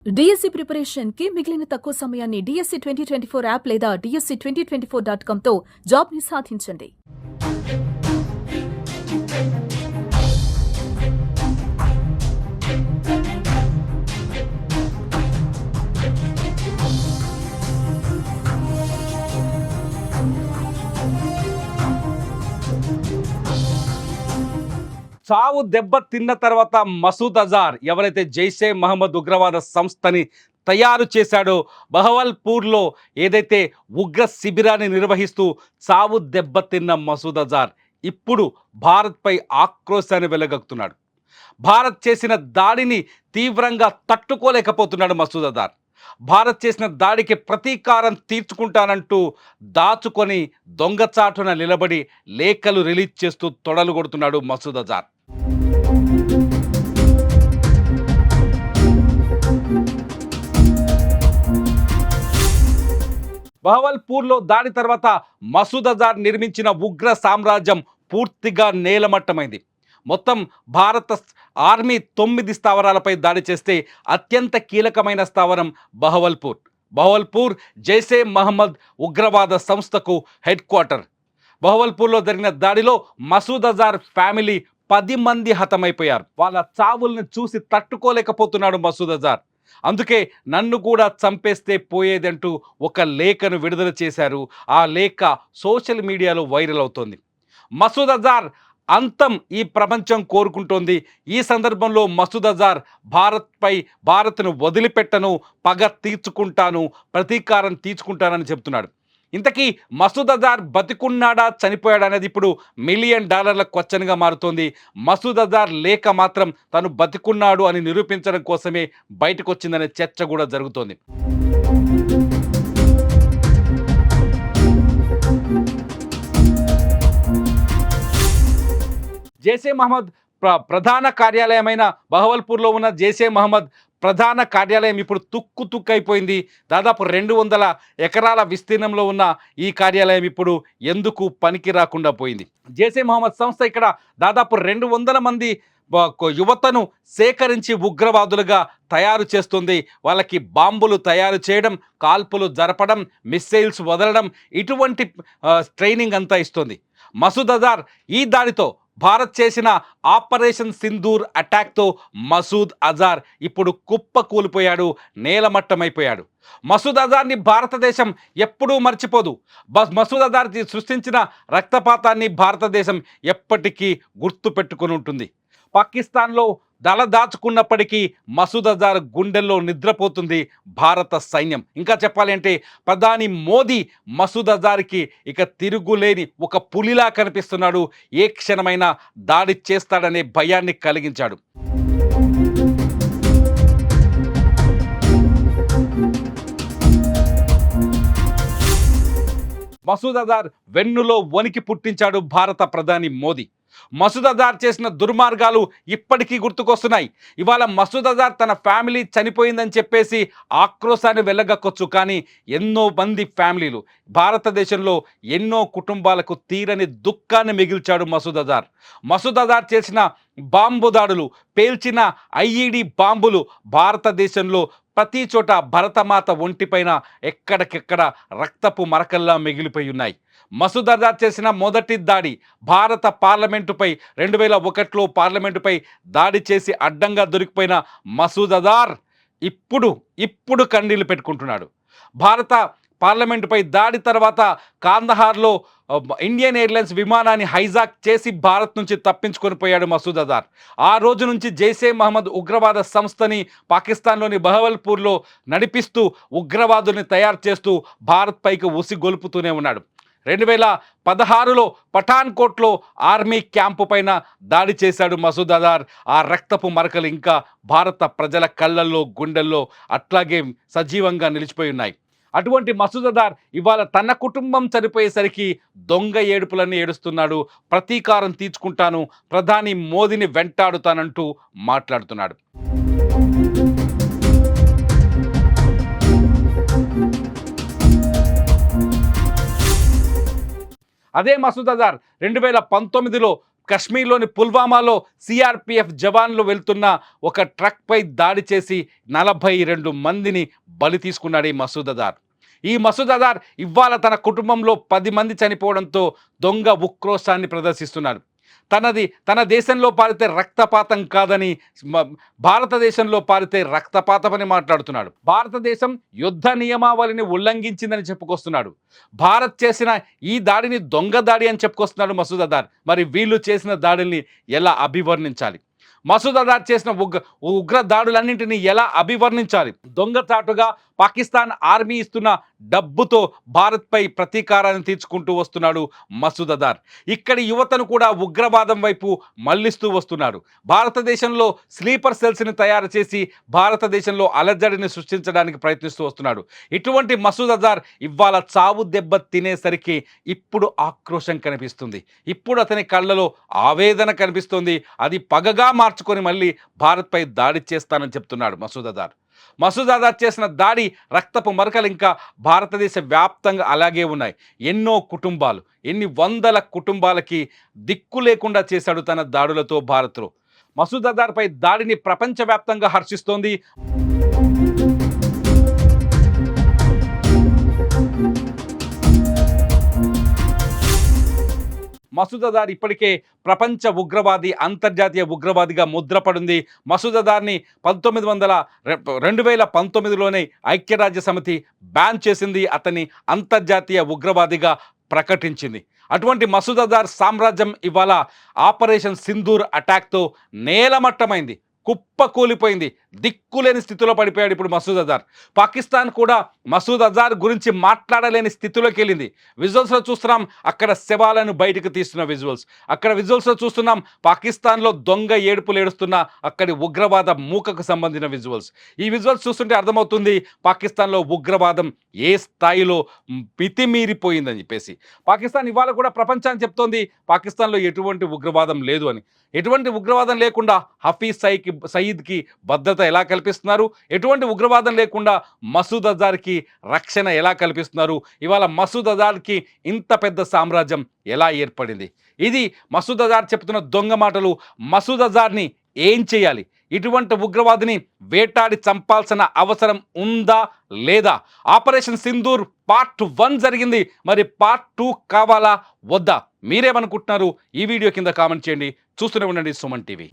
DSC preparation కి మిగిలిన తక్కువ సమయాన్ని డిఎస్సి 2024 యాప్ లేదా DSC2024.com తో జాబ్ ని సాధించండి. చావు దెబ్బ తిన్న తర్వాత మసూద్ అజార్ ఎవరైతే జైషే మహమ్మద్ ఉగ్రవాద సంస్థని తయారు చేశాడో బహవల్పూర్లో ఏదైతే ఉగ్ర శిబిరాన్ని నిర్వహిస్తూ చావు దెబ్బ తిన్న మసూద్ అజార్ ఇప్పుడు భారత్పై ఆక్రోశాన్ని వెలగక్కుతున్నాడు. భారత్ చేసిన దాడిని తీవ్రంగా తట్టుకోలేకపోతున్నాడు మసూద్ అజార్. భారత్ చేసిన దాడికి ప్రతీకారం తీర్చుకుంటానంటూ దాచుకొని దొంగచాటున నిలబడి లేఖలు రిలీజ్ చేస్తూ తొడలు కొడుతున్నాడు మసూద్ అజార్. బహవల్పూర్లో దాడి తర్వాత మసూద్ అజార్ నిర్మించిన ఉగ్ర సామ్రాజ్యం పూర్తిగా నేలమట్టమైంది. మొత్తం భారత ఆర్మీ 9 స్థావరాలపై దాడి చేస్తే అత్యంత కీలకమైన స్థావరం బహవల్పూర్ జైషే మహమ్మద్ ఉగ్రవాద సంస్థకు హెడ్ క్వార్టర్. బహవల్పూర్లో జరిగిన దాడిలో మసూద్ అజార్ ఫ్యామిలీ 10 మంది హతమైపోయారు. వాళ్ళ చావుల్ని చూసి తట్టుకోలేకపోతున్నాడు మసూద్ అజార్. అందుకే నన్ను కూడా చంపేస్తే పోయేదంటూ ఒక లేఖను విడుదల చేశారు. ఆ లేఖ సోషల్ మీడియాలో వైరల్ అవుతోంది. మసూద్ అజార్ అంతం ఈ ప్రపంచం కోరుకుంటోంది. ఈ సందర్భంలో మసూద్ అజార్ భారత్ను వదిలిపెట్టను, పగ తీర్చుకుంటాను, ప్రతీకారం తీర్చుకుంటానని చెప్తున్నాడు. ఇంతకీ మసూద్ అజార్ బతికున్నాడా చనిపోయాడా అనేది ఇప్పుడు $1 మిలియన్ క్వశ్చన్గా మారుతోంది. మసూద్ అజార్ లేఖ మాత్రం తను బతికున్నాడు అని నిరూపించడం కోసమే బయటకు వచ్చిందనే చర్చ కూడా జరుగుతోంది. జైషే మహమ్మద్ ప్రధాన కార్యాలయమైన బహవల్పూర్లో ఉన్న జైషే మహమ్మద్ ప్రధాన కార్యాలయం ఇప్పుడు తుక్కైపోయింది. దాదాపు 200 ఎకరాల విస్తీర్ణంలో ఉన్న ఈ కార్యాలయం ఇప్పుడు ఎందుకు పనికి రాకుండా పోయింది. జైషే మహమ్మద్ సంస్థ ఇక్కడ దాదాపు 200 మంది యువతను సేకరించి ఉగ్రవాదులుగా తయారు చేస్తుంది. వాళ్ళకి బాంబులు తయారు చేయడం, కాల్పులు జరపడం, మిస్సైల్స్ వదలడం, ఇటువంటి ట్రైనింగ్ అంతా ఇస్తుంది. మసూద్ అజార్ ఈ దాడితో భారత్ చేసిన ఆపరేషన్ సింధూర్ అటాక్తో మసూద్ అజార్ ఇప్పుడు కుప్ప కూలిపోయాడు, నేలమట్టమైపోయాడు. మసూద్ అజార్ని భారతదేశం ఎప్పుడూ మర్చిపోదు. మసూద్ అజార్ సృష్టించిన రక్తపాతాన్ని భారతదేశం ఎప్పటికీ గుర్తు పెట్టుకుని ఉంటుంది. పాకిస్తాన్లో దాచుకున్నప్పటికీ మసూద్ అజార్ గుండెల్లో నిద్రపోతుంది భారత సైన్యం. ఇంకా చెప్పాలి అంటే ప్రధాని మోదీ మసూద్ అజార్కి ఇక తిరుగులేని ఒక పులిలా కనిపిస్తున్నాడు. ఏ క్షణమైనా దాడి చేస్తాడనే భయాన్ని కలిగించాడు. మసూద్ అజార్ వెన్నులో వణికి పుట్టించాడు భారత ప్రధాని మోదీ. మసూద్ అజార్ చేసిన దుర్మార్గాలు ఇప్పటికీ గుర్తుకొస్తున్నాయి. ఇవాళ మసూద్ అజార్ తన ఫ్యామిలీ చనిపోయిందని చెప్పేసి ఆక్రోశాన్ని వెళ్ళగక్కొచ్చు, కానీ ఎన్నో మంది ఫ్యామిలీలు, భారతదేశంలో ఎన్నో కుటుంబాలకు తీరని దుఃఖాన్ని మిగిల్చాడు మసూద్ అజార్. మసూద్ అజార్ చేసిన బాంబు దాడులు, పేల్చిన IED బాంబులు భారతదేశంలో ప్రతి చోట భరతమాత ఒంటిపైన ఎక్కడికెక్కడ రక్తపు మరకల్లా మిగిలిపోయి ఉన్నాయి. మసూద్ అజార్ చేసిన మొదటి దాడి భారత పార్లమెంటుపై 2001లో పార్లమెంటుపై దాడి చేసి అడ్డంగా దొరికిపోయిన మసూద్ అజార్ ఇప్పుడు కన్నీళ్లు పెట్టుకుంటున్నాడు. భారత పార్లమెంటుపై దాడి తర్వాత కాందహార్లో ఇండియన్ ఎయిర్లైన్స్ విమానాన్ని హైజాక్ చేసి భారత్ నుంచి తప్పించుకొని పోయాడు మసూద్ అజార్. ఆ రోజు నుంచి జైషే మహమ్మద్ ఉగ్రవాద సంస్థని పాకిస్తాన్లోని బహవల్పూర్లో నడిపిస్తూ ఉగ్రవాదుల్ని తయారు చేస్తూ భారత్ పైకి ఉసిగొల్పుతూనే ఉన్నాడు. 2016లో పఠాన్కోట్లో ఆర్మీ క్యాంపు పైన దాడి చేశాడు మసూద్ అజార్. ఆ రక్తపు మరకలు ఇంకా భారత ప్రజల కళ్ళల్లో, గుండెల్లో అట్లాగే సజీవంగా నిలిచిపోయి ఉన్నాయి. అటువంటి మసూద్ అజార్ ఇవాళ తన కుటుంబం చనిపోయేసరికి దొంగ ఏడుపులన్నీ ఏడుస్తున్నాడు. ప్రతీకారం తీర్చుకుంటాను, ప్రధాని మోదీని వెంటాడుతానంటూ మాట్లాడుతున్నాడు. అదే మసూద్ అజార్ 2019లో కశ్మీర్లోని పుల్వామాలో సిఆర్పిఎఫ్ జవాన్లు వెళ్తున్న ఒక ట్రక్పై దాడి చేసి 42 మందిని బలి తీసుకున్నాడు ఈ మసూద్ అజార్. ఈ మసూద్ అజార్ ఇవాళ తన కుటుంబంలో 10 మంది చనిపోవడంతో దొంగ ఉక్రోషాన్ని ప్రదర్శిస్తున్నాడు. తన దేశంలో పారితే రక్తపాతం కాదని భారతదేశంలో పారితే రక్తపాతమని మాట్లాడుతున్నాడు. భారతదేశం యుద్ధ నియమావళిని ఉల్లంఘించిందని చెప్పుకొస్తున్నాడు. భారత్ చేసిన ఈ దాడిని దొంగ దాడి అని చెప్పుకొస్తున్నాడు మసూద్ అజార్. మరి వీళ్ళు చేసిన దాడిని ఎలా అభివర్ణించాలి? మసూద్ అజార్ చేసిన ఉగ్ర దాడులన్నింటినీ ఎలా అభివర్ణించాలి? దొంగచాటుగా పాకిస్తాన్ ఆర్మీ ఇస్తున్న డబ్బుతో భారత్పై ప్రతీకారాన్ని తీర్చుకుంటూ వస్తున్నాడు మసూద్ అజార్. ఇక్కడి యువతను కూడా ఉగ్రవాదం వైపు మళ్లిస్తూ వస్తున్నాడు. భారతదేశంలో స్లీపర్ సెల్స్ని తయారు చేసి భారతదేశంలో అలజడిని సృష్టించడానికి ప్రయత్నిస్తూ వస్తున్నాడు. ఇటువంటి మసూద్ అజార్ ఇవాళ చావు దెబ్బ తినేసరికి ఇప్పుడు ఆక్రోశం కనిపిస్తుంది. ఇప్పుడు అతని కళ్ళలో ఆవేదన కనిపిస్తుంది. అది పగగా మార్చుకొని మళ్ళీ భారత్పై దాడి చేస్తానని చెప్తున్నాడు మసూద్ అజార్. మసూద్ అజార్ చేసిన దాడి రక్తపు మరకలు ఇంకా భారతదేశ వ్యాప్తంగా అలాగే ఉన్నాయి. ఎన్నో కుటుంబాలు, ఎన్ని వందల కుటుంబాలకి దిక్కు లేకుండా చేశాడు తన దాడులతో భారత్లో. మసూద్ అజార్పై దాడిని ప్రపంచవ్యాప్తంగా హర్షిస్తోంది. మసూద్ అజార్ ఇప్పటికే ప్రపంచ ఉగ్రవాది, అంతర్జాతీయ ఉగ్రవాదిగా ముద్రపడింది. మసూద్ అజార్ని 2019లోనే ఐక్యరాజ్య సమితి బ్యాన్ చేసింది. అతన్ని అంతర్జాతీయ ఉగ్రవాదిగా ప్రకటించింది. అటువంటి మసూద్ అజార్ సామ్రాజ్యం ఇవాళ ఆపరేషన్ సింధూర్ అటాక్తో నేలమట్టమైంది, కుప్పకూలిపోయింది. దిక్కులేని స్థితిలో పడిపోయాడు ఇప్పుడు మసూద్ అజార్. పాకిస్తాన్ కూడా మసూద్ అజార్ గురించి మాట్లాడలేని స్థితిలోకి వెళ్ళింది. విజువల్స్లో చూస్తున్నాం అక్కడ శవాలను బయటకు తీస్తున్న విజువల్స్. అక్కడ విజువల్స్లో చూస్తున్నాం పాకిస్తాన్లో దొంగ ఏడుపులు ఏడుస్తున్న అక్కడి ఉగ్రవాద మూకకు సంబంధించిన విజువల్స్. ఈ విజువల్స్ చూస్తుంటే అర్థమవుతుంది పాకిస్తాన్లో ఉగ్రవాదం ఏ స్థాయిలో మితిమీరిపోయిందని చెప్పేసి. పాకిస్తాన్ ఇవాళ కూడా ప్రపంచాన్ని చెప్తోంది పాకిస్తాన్లో ఎటువంటి ఉగ్రవాదం లేదు అని. ఎటువంటి ఉగ్రవాదం లేకుండా హఫీజ్ సయీద్కి భద్రత ఎలా కల్పిస్తున్నారు, ఎటువంటి ఉగ్రవాదం లేకుండా మసూద్ అజార్కి రక్షణ ఎలా కల్పిస్తున్నారు, ఇవాళ మసూద్ అజార్కి ఇంత పెద్ద సామ్రాజ్యం ఎలా ఏర్పడింది? ఇది మసూద్ అజార్ చెప్తున్న దొంగ మాటలు. మసూద్ అజార్ని ఏం చేయాలి? ఇటువంటి ఉగ్రవాదిని వేటాడి చంపాల్సిన అవసరం ఉందా లేదా? ఆపరేషన్ సింధూర్ పార్ట్ 1 జరిగింది, మరి పార్ట్ 2 కావాలా వద్దా? మీరేమనుకుంటున్నారు? ఈ వీడియో కింద కామెంట్ చేయండి. చూస్తూనే ఉండండి సుమన్ టీవీ.